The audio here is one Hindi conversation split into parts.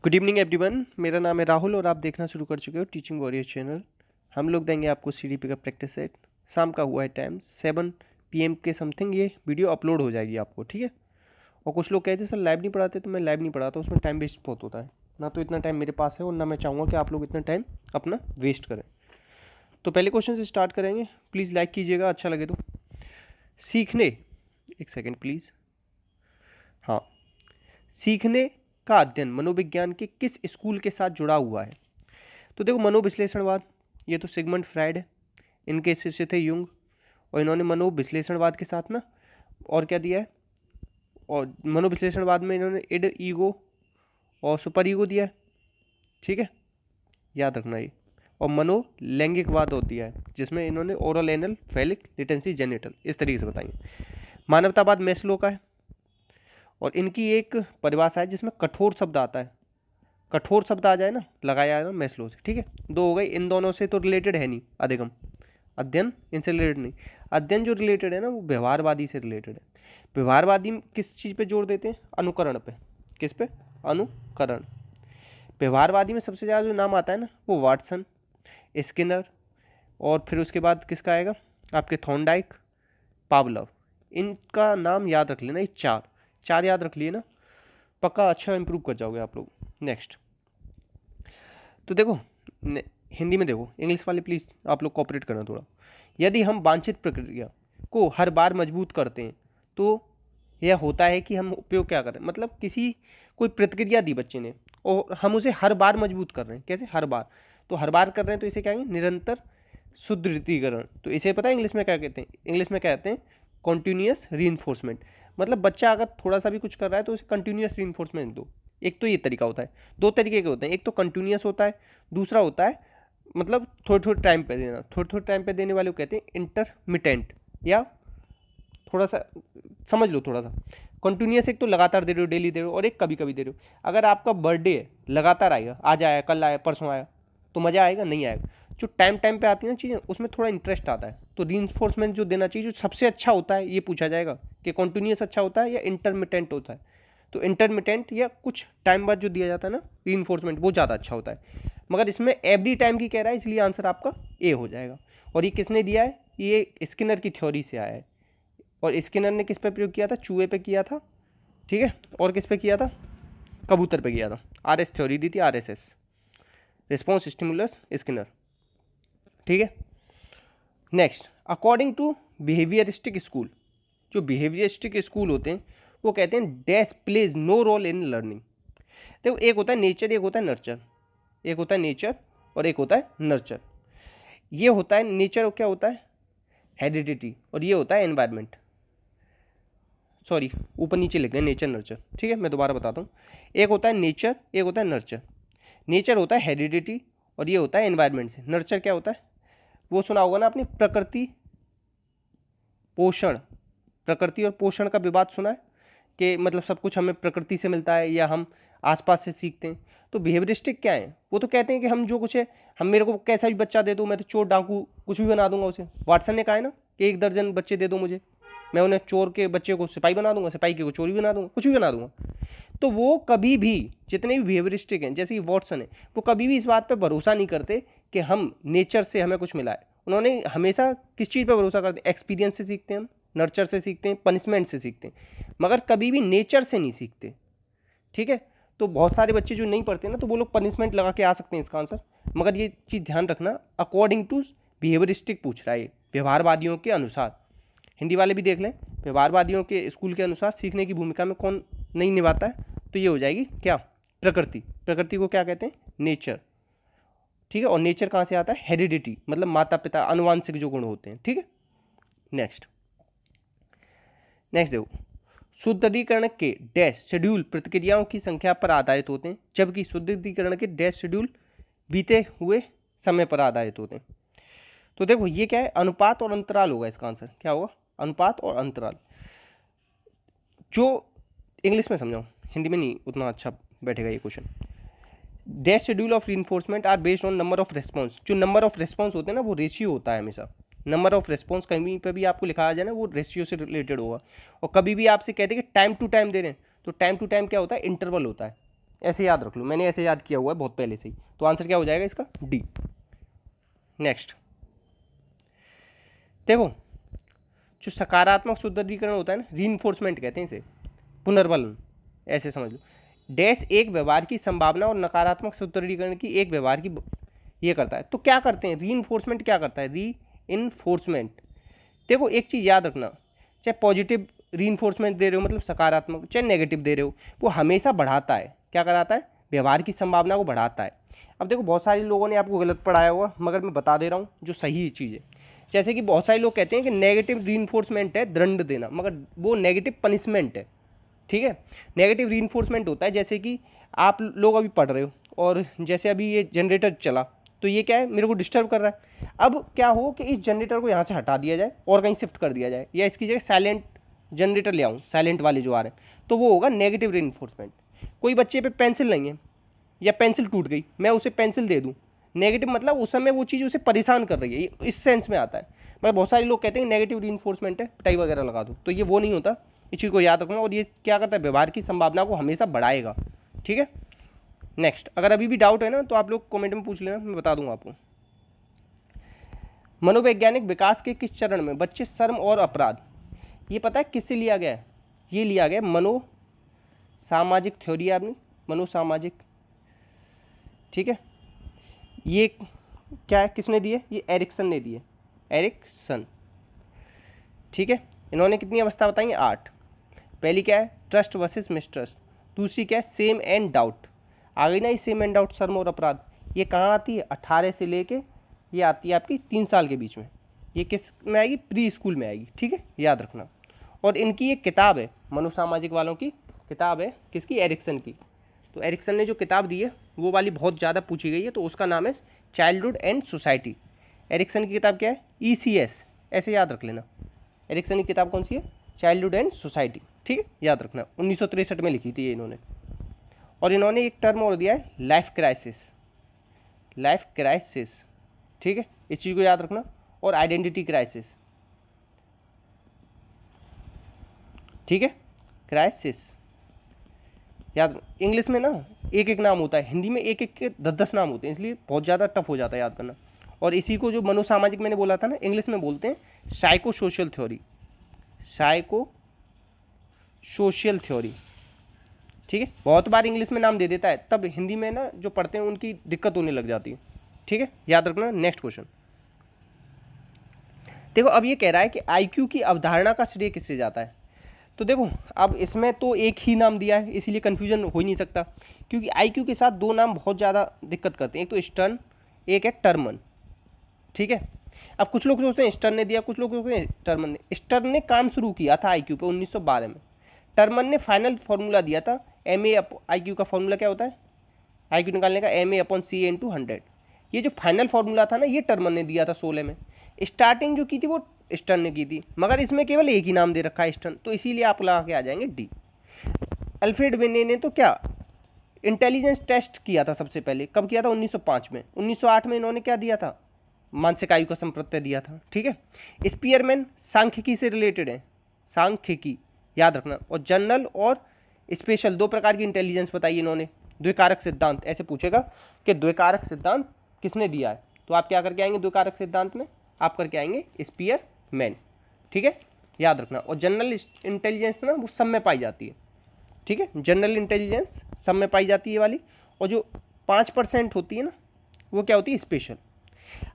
गुड इवनिंग एवरीवन, मेरा नाम है राहुल और आप देखना शुरू कर चुके हो टीचिंग वॉरियर चैनल। हम लोग देंगे आपको सीडीपी का प्रैक्टिस सेट। शाम का हुआ है टाइम 7 PM के समथिंग ये वीडियो अपलोड हो जाएगी आपको, ठीक है। और कुछ लोग कहते हैं सर लाइव नहीं पढ़ाते, तो मैं लाइव नहीं पढ़ाता, उसमें टाइम वेस्ट बहुत होता है ना, तो इतना टाइम मेरे पास है और ना मैं चाहूँगा कि आप लोग इतना टाइम अपना वेस्ट करें। तो पहले क्वेश्चन से स्टार्ट करेंगे, प्लीज़ लाइक कीजिएगा अच्छा लगे तो। सीखने, एक सेकेंड प्लीज़, हाँ, सीखने का अध्ययन मनोविज्ञान के किस स्कूल के साथ जुड़ा हुआ है? तो देखो, मनोविश्लेषणवाद, ये तो सिगमंड फ्राइड है, इनके शिष्य थे युंग, और इन्होंने मनोविश्लेषणवाद के साथ ना और क्या दिया है, और मनोविश्लेषणवाद में इन्होंने इड, ईगो और सुपर ईगो दिया है, ठीक है, याद रखना ये। और मनोलैंगिकवाद और दिया है, जिसमें इन्होंने ओरल, एनल, फेलिक, लिटेंसी, जेनिटल, इस तरीके से बताएंगे। मानवतावाद मैस्लो का है, और इनकी एक परिभाषा है जिसमें कठोर शब्द आता है, कठोर शब्द आ जाए ना, लगाया है ना मैस्लो से, ठीक है। दो हो गए, इन दोनों से तो रिलेटेड है नहीं अधिगम, अध्ययन इनसे रिलेटेड नहीं। अध्ययन जो रिलेटेड है ना, वो व्यवहारवादी से रिलेटेड है। व्यवहारवादी किस चीज़ पे जोर देते हैं? अनुकरण पे। किस पे? अनुकरण। व्यवहारवादी में सबसे ज़्यादा जो नाम आता है ना, वो वाटसन, स्किनर, और फिर उसके बाद किसका आएगा आपके, थॉर्नडाइक, पावलव। इनका नाम याद रख लेना, ये चार याद रख लिए ना, पक्का अच्छा इंप्रूव कर जाओगे आप लोग। नेक्स्ट, तो देखो हिंदी में देखो, इंग्लिश वाले प्लीज़ आप लोग कोऑपरेट करना थोड़ा। यदि हम वांछित प्रक्रिया को हर बार मजबूत करते हैं तो यह होता है कि हम उपयोग क्या करें, मतलब कोई प्रतिक्रिया दी बच्चे ने और हम उसे हर बार मजबूत कर रहे हैं। कैसे? हर बार, तो हर बार कर रहे हैं तो इसे क्या कहेंगे? निरंतर सुदृढ़ीकरण। तो इसे पता है इंग्लिश में क्या कहते हैं? इंग्लिश में कहते हैं कॉन्टिन्यूअस रीइंफोर्समेंट। मतलब बच्चा अगर थोड़ा सा भी कुछ कर रहा है तो उसे कंटिन्यूअस रीइंफोर्समेंट दो। एक तो ये तरीका होता है, दो तरीके के होते हैं, एक तो कंटिन्यूअस होता है, दूसरा होता है मतलब थोड़े थोड़े टाइम पे देना। थोड़े थोड़े टाइम पे देने वाले को कहते हैं इंटरमिटेंट, या थोड़ा सा समझ लो थोड़ा सा। कंटिन्यूअस एक तो लगातार दे रहे हो, डेली दे रहे हो, और एक कभी कभी दे रहे हो। अगर आपका बर्थडे है, लगातार आएगा, आज आया, कल आया, परसों आया, तो मज़ा आएगा? नहीं आएगा। जो टाइम टाइम पे आती है ना चीज़ें, उसमें थोड़ा इंटरेस्ट आता है। तो रीइंफोर्समेंट जो देना चाहिए, जो सबसे अच्छा होता है, ये पूछा जाएगा कि कॉन्टिन्यूअस अच्छा होता है या इंटरमिटेंट होता है। तो इंटरमिटेंट या कुछ टाइम बाद जो दिया जाता है ना रीइंफोर्समेंट, वो ज़्यादा अच्छा होता है। मगर इसमें एवरी टाइम की कह रहा है, इसलिए आंसर आपका ए हो जाएगा। और ये किसने दिया है? ये स्किनर की थ्योरी से आया है। और स्किनर ने किस पे प्रयोग किया था? चूहे पे किया था, ठीक है। और किस पे किया था? कबूतर पे किया था। RS थ्योरी दी थी, RSS, रिस्पॉन्स स्टिमुलस स्किनर, ठीक है। Next, according to behaviouristic school, जो बिहेवियरिस्टिक स्कूल होते हैं वो कहते हैं dash plays no role in learning. देखो, एक होता है नेचर, एक होता है नर्चर। एक होता है नेचर और एक होता है नर्चर। ये होता है नेचर, क्या होता है? हेरिडिटी। और ये होता है एनवायरनमेंट। सॉरी, ऊपर नीचे लिख रहे हैं नेचर नर्चर, ठीक है, मैं दोबारा बताता हूँ। एक होता है नेचर, एक होता है नर्चर। नेचर होता है हेरिडिटी और ये होता है एनवायरनमेंट से। नर्चर क्या होता है? वो सुना होगा ना आपने, प्रकृति पोषण। प्रकृति और पोषण का विवाद सुना है कि मतलब सब कुछ हमें प्रकृति से मिलता है या हम आसपास से सीखते हैं। तो बिहेवियरिस्टिक क्या है? वो तो कहते हैं कि हम जो कुछ है, हम मेरे को कैसा भी बच्चा दे दो, मैं तो चोर डाकू कुछ भी बना दूंगा उसे। वाटसन ने कहा है ना कि 1 दर्जन बच्चे दे दो मुझे, मैं उन्हें चोर के बच्चे को सिपाही बना दूंगा, सिपाही के को चोरी बना दूंगा, कुछ भी बना दूंगा। तो वो कभी भी, जितने भी बिहेवियरिस्टिक हैं, जैसे कि वॉटसन है, वो कभी भी इस बात पर भरोसा नहीं करते कि हम नेचर से हमें कुछ मिला है। उन्होंने हमेशा किस चीज़ पर भरोसा करते हैं? एक्सपीरियंस से सीखते हैं हम, नर्चर से सीखते हैं, पनिशमेंट से सीखते हैं, मगर कभी भी नेचर से नहीं सीखते, ठीक है। तो बहुत सारे बच्चे जो नहीं पढ़ते ना, तो वो लोग पनिशमेंट लगा के आ सकते हैं इसका आंसर। मगर ये चीज़ ध्यान रखना, अकॉर्डिंग टू बिहेवियरिस्टिक पूछ रहा है ये, व्यवहारवादियों के अनुसार। हिंदी वाले भी देख लें, व्यवहारवादियों के स्कूल के अनुसार सीखने की भूमिका में कौन नहीं निभाता है? तो ये हो जाएगी क्या? प्रकृति। प्रकृति को क्या कहते हैं? नेचर, ठीक है। और नेचर कहाँ से आता है? हेरिडिटी, मतलब माता पिता, अनुवांशिक जो गुण होते हैं, ठीक है। नेक्स्ट देखो, सुदृढ़ीकरण के डैश शेड्यूल प्रतिक्रियाओं की संख्या पर आधारित होते हैं, जबकि सुदृढ़ीकरण के डैश शेड्यूल बीते हुए समय पर आधारित होते हैं। तो देखो ये क्या है? अनुपात और अंतराल होगा इसका आंसर। क्या होगा? अनुपात और अंतराल। जो इंग्लिश में समझाऊं, हिंदी में नहीं उतना अच्छा बैठेगा ये question. Dash schedule of reinforcement are based on number of response. जो नंबर ऑफ रेस्पॉन्स होते हैं ना, वो रेशियो होता है हमेशा। नंबर ऑफ रेस्पॉन्स कहीं पर भी आपको लिखा आ जाए ना, वो रेशियो से रिलेटेड होगा। और कभी भी आपसे कहते हैं कि टाइम टू टाइम दे रहे हैं, तो टाइम टू टाइम क्या होता है? इंटरवल होता है। ऐसे याद रख लो, मैंने ऐसे याद किया हुआ है बहुत पहले से ही। तो आंसर क्या हो जाएगा इसका? डी। नेक्स्ट देखो, जो सकारात्मक सुदृढ़ीकरण होता है ना, रीइंफोर्समेंट कहते हैं इसे, पुनर्बलन ऐसे समझ लो। डैश एक व्यवहार की संभावना और नकारात्मक सुदृढ़ीकरण की एक व्यवहार की ये करता है। तो क्या करते हैं रीइंफोर्समेंट, क्या करता है रीइंफोर्समेंट? देखो एक चीज़ याद रखना, चाहे पॉजिटिव रीइंफोर्समेंट दे रहे हो मतलब सकारात्मक, चाहे नेगेटिव दे रहे हो, वो हमेशा बढ़ाता है। क्या कराता है? व्यवहार की संभावना को बढ़ाता है। अब देखो बहुत सारे लोगों ने आपको गलत पढ़ाया होगा, मगर मैं बता दे रहा हूँ जो सही चीज़ है। जैसे कि बहुत सारे लोग कहते हैं कि नेगेटिव रीइंफोर्समेंट है दंड देना, मगर वो नेगेटिव पनिशमेंट है। ठीक है, नेगेटिव रीइंफोर्समेंट होता है जैसे कि आप लोग अभी पढ़ रहे हो और जैसे अभी ये जनरेटर चला तो ये क्या है, मेरे को डिस्टर्ब कर रहा है। अब क्या हो कि इस जनरेटर को यहाँ से हटा दिया जाए और कहीं शिफ्ट कर दिया जाए, या इसकी जगह साइलेंट जनरेटर ले आऊँ, साइलेंट वाले जो आ रहे हैं, तो वो होगा नेगेटिव रीइंफोर्समेंट। कोई बच्चे पे पेंसिल नहीं है या पेंसिल टूट गई, मैं उसे पेंसिल दे दूँ, नेगेटिव मतलब उस समय वो चीज़ उसे परेशान कर रही है, इस सेंस में आता है। मगर बहुत सारे लोग कहते हैं नेगेटिव रीइंफोर्समेंट है, पिटाई वगैरह लगा दो, तो ये वो नहीं होता, इस चीज़ को याद रखना। और ये क्या करता है, व्यवहार की संभावना को हमेशा बढ़ाएगा। ठीक है, नेक्स्ट, अगर अभी भी डाउट है ना तो आप लोग कमेंट में पूछ लेना, मैं बता दूंगा आपको। मनोवैज्ञानिक विकास के किस चरण में बच्चे शर्म और अपराध, ये पता है किससे लिया गया है? ये लिया गया मनो सामाजिक थ्योरी है आपने, मनोसामाजिक। ठीक है, ये क्या है, किसने दिए? ये एरिक्सन ने दिए, एरिक्सन। ठीक है, इन्होंने कितनी अवस्था बताई? 8। पहली क्या है? Trust versus mistrust. दूसरी क्या है? Same and doubt. आ गई ना ये सेम एंड डाउट, शर्म और अपराध। ये कहाँ आती है? 18 से लेके ये आती है आपकी 3 साल के बीच में। ये किस में आएगी? प्री स्कूल में आएगी। ठीक है, याद रखना। और इनकी एक किताब है, मनोसामाजिक वालों की किताब है, किसकी? एरिक्सन की। तो एरिक्सन ने जो किताब दी है वो वाली बहुत ज़्यादा पूछी गई है, तो उसका नाम है चाइल्डहुड एंड सोसाइटी। एरिक्सन की किताब क्या है? ECS, ऐसे याद रख लेना। एरिक्सन की किताब कौन सी है? Childhood and society. ठीक है, याद रखना, 1963 में लिखी थी ये इन्होंने। और इन्होंने एक टर्म और दिया है, लाइफ क्राइसिस, लाइफ क्राइसिस। ठीक है, इस चीज़ को याद रखना। और आइडेंटिटी क्राइसिस। ठीक है, क्राइसिस याद। इंग्लिश में ना एक एक नाम होता है, हिंदी में एक एक के 10-10 नाम होते हैं, इसलिए बहुत ज़्यादा टफ हो जाता है याद करना। और इसी को जो मनोसामाजिक मैंने बोला था ना, इंग्लिश में बोलते हैं psycho social theory, psycho social theory. ठीक है, बहुत बार इंग्लिश में नाम दे देता है, तब हिंदी में ना जो पढ़ते हैं उनकी दिक्कत होने लग जाती है। ठीक है, याद रखना। नेक्स्ट क्वेश्चन देखो, अब ये कह रहा है कि IQ की अवधारणा का श्रेय किससे जाता है? तो देखो, अब इसमें तो एक ही नाम दिया है, इसीलिए कन्फ्यूजन हो ही नहीं सकता, क्योंकि IQ के साथ 2 नाम बहुत ज़्यादा दिक्कत करते हैं, एक तो स्टर्न, एक है टर्मन। ठीक है, अब कुछ लोग सोचते हैं स्टर्न ने दिया, कुछ लोग सोचते हैं टर्मन ने। स्टर्न ने काम शुरू किया था IQ पे 1912 में। टर्मन ने फाइनल फार्मूला दिया था, MA/IQ का फार्मूला क्या होता है IQ निकालने का? MA/C/100। ये जो फाइनल फार्मूला था ना, ये टर्मन ने दिया था 16 में। स्टार्टिंग जो की थी वो स्टर्न ने की थी, मगर इसमें केवल एक ही नाम दे रखा है स्टर्न, तो इसीलिए आप लगा के आ जाएंगे डी। अल्फ्रेड बिने ने तो क्या इंटेलिजेंस टेस्ट किया था सबसे पहले, कब किया था? 1905 में। 1908 में इन्होंने क्या दिया था? मानसिक आयु का संप्रत्यय दिया था। ठीक है, स्पीयरमैन सांख्यिकी से रिलेटेड है, सांख्यिकी याद रखना। और जनरल और स्पेशल 2 प्रकार की इंटेलिजेंस बताई इन्होंने। द्विकारक सिद्धांत ऐसे पूछेगा कि द्विकारक सिद्धांत किसने दिया है, तो आप क्या करके आएंगे द्विकारक सिद्धांत में? आप करके आएंगे स्पीयरमैन। ठीक है, याद रखना। और जनरल इंटेलिजेंस ना वो सब में पाई जाती है। ठीक है, जनरल इंटेलिजेंस सब में पाई जाती है वाली, और जो 5% होती है ना, वो क्या होती है? स्पेशल।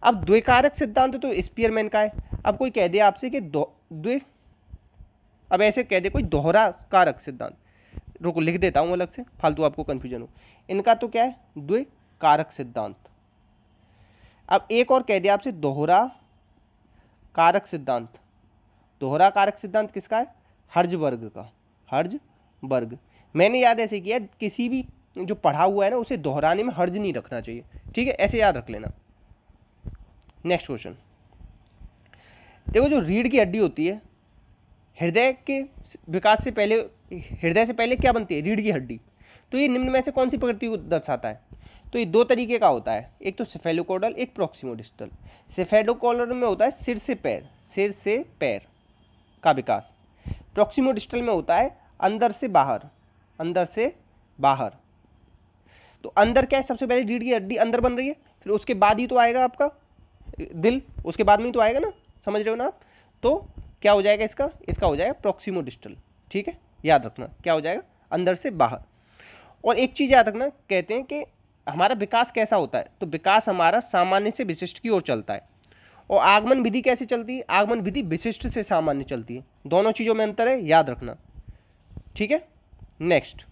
अब द्विकारक सिद्धांत तो स्पीयरमैन का है। अब कोई कह दे आपसे कि अब ऐसे कह दे कोई दोहरा कारक सिद्धांत, रुको लिख देता हूँ अलग से, फालतू आपको कन्फ्यूजन हो। इनका तो क्या है? द्विकारक सिद्धांत। अब एक और कह दिया आपसे दोहरा कारक सिद्धांत। दोहरा कारक सिद्धांत किसका है? हर्ज़बर्ग का, हर्ज़बर्ग। मैंने याद ऐसे किया, किसी भी जो पढ़ा हुआ है ना उसे दोहराने में हर्ज नहीं रखना चाहिए। ठीक है, ऐसे याद रख लेना। नेक्स्ट क्वेश्चन देखो, जो रीढ़ की हड्डी होती है, हृदय के विकास से पहले, हृदय से पहले क्या बनती है? रीढ़ की हड्डी। तो ये निम्न में से कौन सी प्रकृति को दर्शाता है? तो ये 2 तरीके का होता है, एक तो सेफेलोकॉडल, एक प्रॉक्सिमोडिस्टल। सेफेलोकॉडल में होता है सिर से पैर, सिर से पैर का विकास। प्रॉक्सिमोडिस्टल में होता है अंदर से बाहर, अंदर से बाहर। तो अंदर क्या है, सबसे पहले रीढ़ की हड्डी अंदर बन रही है, फिर उसके बाद ही तो आएगा आपका दिल, उसके बाद में ही तो आएगा ना, समझ रहे हो ना आप। तो क्या हो जाएगा इसका हो जाएगा प्रॉक्सिमो डिस्टल, ठीक है, याद रखना क्या हो जाएगा, अंदर से बाहर। और एक चीज़ याद रखना, कहते हैं कि हमारा विकास कैसा होता है, तो विकास हमारा सामान्य से विशिष्ट की ओर चलता है। और आगमन विधि कैसे चलती है, आगमन विधि विशिष्ट से सामान्य चलती है, दोनों चीज़ों में अंतर है, याद रखना, ठीक है। नेक्स्ट,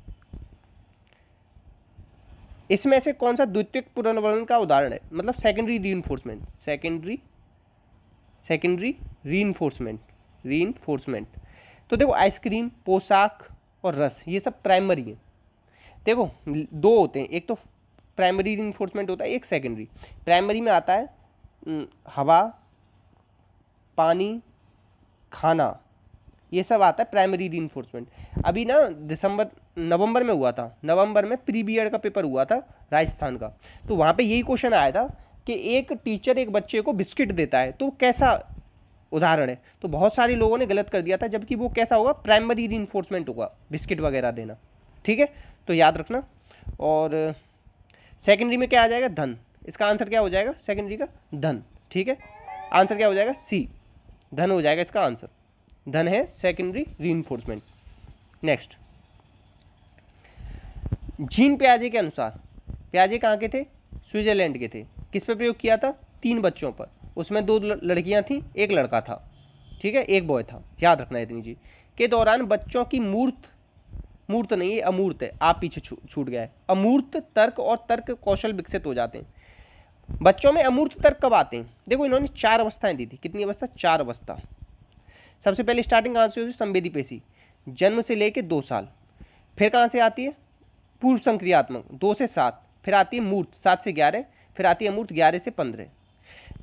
इसमें से कौन सा द्वितीयक पुनर्वलन का उदाहरण है, मतलब सेकेंडरी रीइंफोर्समेंट, सेकेंडरी रीइंफोर्समेंट। तो देखो आइसक्रीम, पोशाक और रस, ये सब प्राइमरी है। देखो दो होते हैं, एक तो प्राइमरी रीइंफोर्समेंट होता है, एक सेकेंडरी। प्राइमरी में आता है हवा, पानी, खाना, ये सब आता है प्राइमरी रीइंफोर्समेंट। अभी ना नवंबर में हुआ था, नवंबर में प्री बीएड का पेपर हुआ था राजस्थान का, तो वहाँ पे यही क्वेश्चन आया था कि एक टीचर एक बच्चे को बिस्किट देता है, तो कैसा उदाहरण है। तो बहुत सारे लोगों ने गलत कर दिया था, जबकि वो कैसा होगा, प्राइमरी रीइंफोर्समेंट होगा, बिस्किट वगैरह देना, ठीक है, तो याद रखना। और सेकेंडरी में क्या आ जाएगा, धन, इसका आंसर क्या हो जाएगा सेकेंडरी का, धन, ठीक है, आंसर क्या हो जाएगा, सी, धन हो जाएगा इसका आंसर, धन है सेकेंडरी रीइंफोर्समेंट। नेक्स्ट, जीन पियाजे के अनुसार, पियाजे कहाँ के थे, स्विट्जरलैंड के थे, किस पे प्रयोग किया था, 3 बच्चों पर, उसमें 2 लड़कियां थीं, 1 लड़का था, ठीक है, 1 बॉय था, याद रखना इतनी चीज। के दौरान बच्चों की मूर्त नहीं, ये अमूर्त है, आप पीछे छूट गया है, अमूर्त तर्क और तर्क कौशल विकसित हो जाते हैं। बच्चों में अमूर्त तर्क कब आते हैं, देखो इन्होंने 4 अवस्थाएं दी थी, कितनी अवस्था, 4 अवस्था। सबसे पहले स्टार्टिंग कहाँ से होती है, संवेदी पेशी, जन्म से लेके 2 साल। फिर कहाँ से आती है, पूर्व संक्रियात्मक 2 से 7, फिर आती है मूर्त 7 से 11, फिर आती है अमूर्त 11 से 15।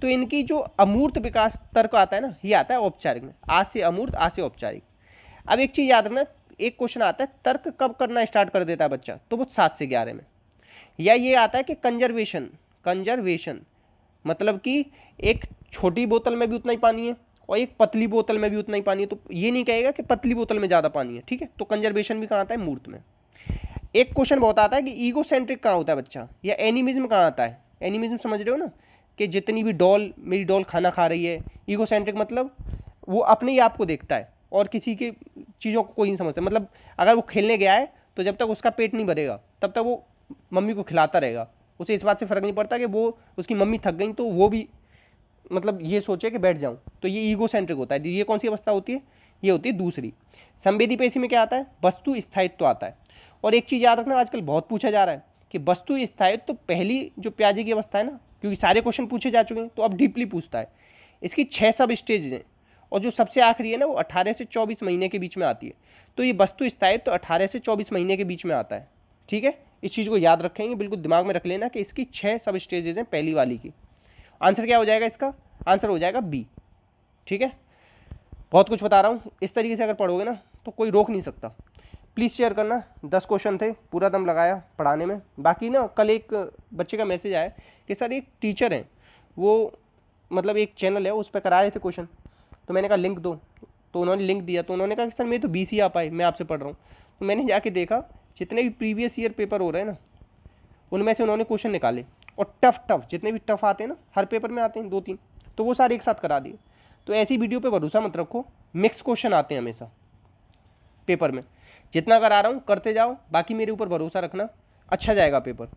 तो इनकी जो अमूर्त विकास तर्क आता है ना, ये आता है औपचारिक में, आज से अमूर्त, आज से औपचारिक। अब एक चीज़ याद रखना, एक क्वेश्चन आता है तर्क कब करना स्टार्ट कर देता है बच्चा, तो वो 7 से 11 में। या ये आता है कि कंजर्वेशन मतलब कि एक छोटी बोतल में भी उतना ही पानी है और एक पतली बोतल में भी उतना ही पानी है, तो ये नहीं कहेगा कि पतली बोतल में ज़्यादा पानी है, ठीक है, तो कंजर्वेशन भी कहाँ आता है, मूर्त में। एक क्वेश्चन बहुत आता है कि ईगोसेंट्रिक कहाँ होता है बच्चा, या एनिमिज्म कहाँ आता है, एनिमिज्म समझ रहे हो ना, कि जितनी भी मेरी डॉल खाना खा रही है। ईगोसेंट्रिक मतलब वो अपने ही आप को देखता है और किसी की चीज़ों को कोई नहीं समझता, मतलब अगर वो खेलने गया है तो जब तक उसका पेट नहीं भरेगा तब तक वो मम्मी को खिलाता रहेगा, उसे इस बात से फ़र्क नहीं पड़ता कि वो उसकी मम्मी थक गई तो वो भी मतलब ये सोचे कि बैठ जाऊँ, तो ये ईगोसेंट्रिक होता है। ये कौन सी अवस्था होती है, ये होती है दूसरी। संवेदी पेशी में क्या आता है, वस्तु स्थायित्व आता है। और एक चीज़ याद रखना, आजकल बहुत पूछा जा रहा है कि वस्तु स्थायित्व तो पहली जो पियाजे की अवस्था है ना, क्योंकि सारे क्वेश्चन पूछे जा चुके हैं तो अब डीपली पूछता है। इसकी 6 सब स्टेज हैं और जो सबसे आखिरी है ना वो 18 से 24 महीने के बीच में आती है। तो ये वस्तु स्थायित्व तो 18 से 24 महीने के बीच में आता है, ठीक है, इस चीज़ को याद रखेंगे, बिल्कुल दिमाग में रख लेना कि इसकी 6 सब स्टेजेज हैं पहली वाली की। आंसर क्या हो जाएगा इसका, आंसर हो जाएगा बी, ठीक है। बहुत कुछ बता रहा हूँ, इस तरीके से अगर पढ़ोगे ना तो कोई रोक नहीं सकता। प्लीज़ शेयर करना, 10 क्वेश्चन थे, पूरा दम लगाया पढ़ाने में। बाकी ना कल एक बच्चे का मैसेज आया कि सर एक टीचर हैं, वो मतलब एक चैनल है उस पर करा रहे थे क्वेश्चन, तो मैंने कहा लिंक दो, तो उन्होंने लिंक दिया, तो उन्होंने कहा कि सर मेरे तो 20 ही आ पाए, मैं आपसे पढ़ रहा हूँ। तो मैंने जाके देखा जितने भी प्रीवियस ईयर पेपर हो रहे हैं ना उनमें से उन्होंने क्वेश्चन निकाले, और टफ जितने भी टफ आते हैं ना, हर पेपर में आते हैं 2-3, तो वो सारे एक साथ करा दिए। तो ऐसी वीडियो पे भरोसा मत रखो, मिक्स क्वेश्चन आते हैं हमेशा पेपर में। जितना करा रहा हूँ करते जाओ, बाकी मेरे ऊपर भरोसा रखना, अच्छा जाएगा पेपर।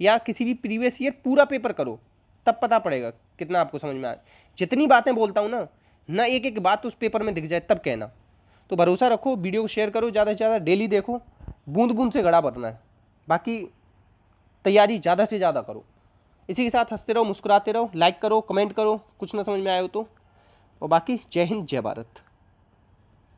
या किसी भी प्रीवियस ईयर पूरा पेपर करो, तब पता पड़ेगा कितना आपको समझ में आए। जितनी बातें बोलता हूँ ना एक एक बात उस पेपर में दिख जाए तब कहना। तो भरोसा रखो, वीडियो को शेयर करो ज़्यादा से ज़्यादा, डेली देखो, बूंद बूंद से घड़ा भरना है, बाकी तैयारी ज़्यादा से ज़्यादा करो। इसी के साथ हंसते रहो, मुस्कुराते रहो, लाइक करो, कमेंट करो कुछ ना समझ में आए हो तो, और बाकी जय हिंद जय भारत।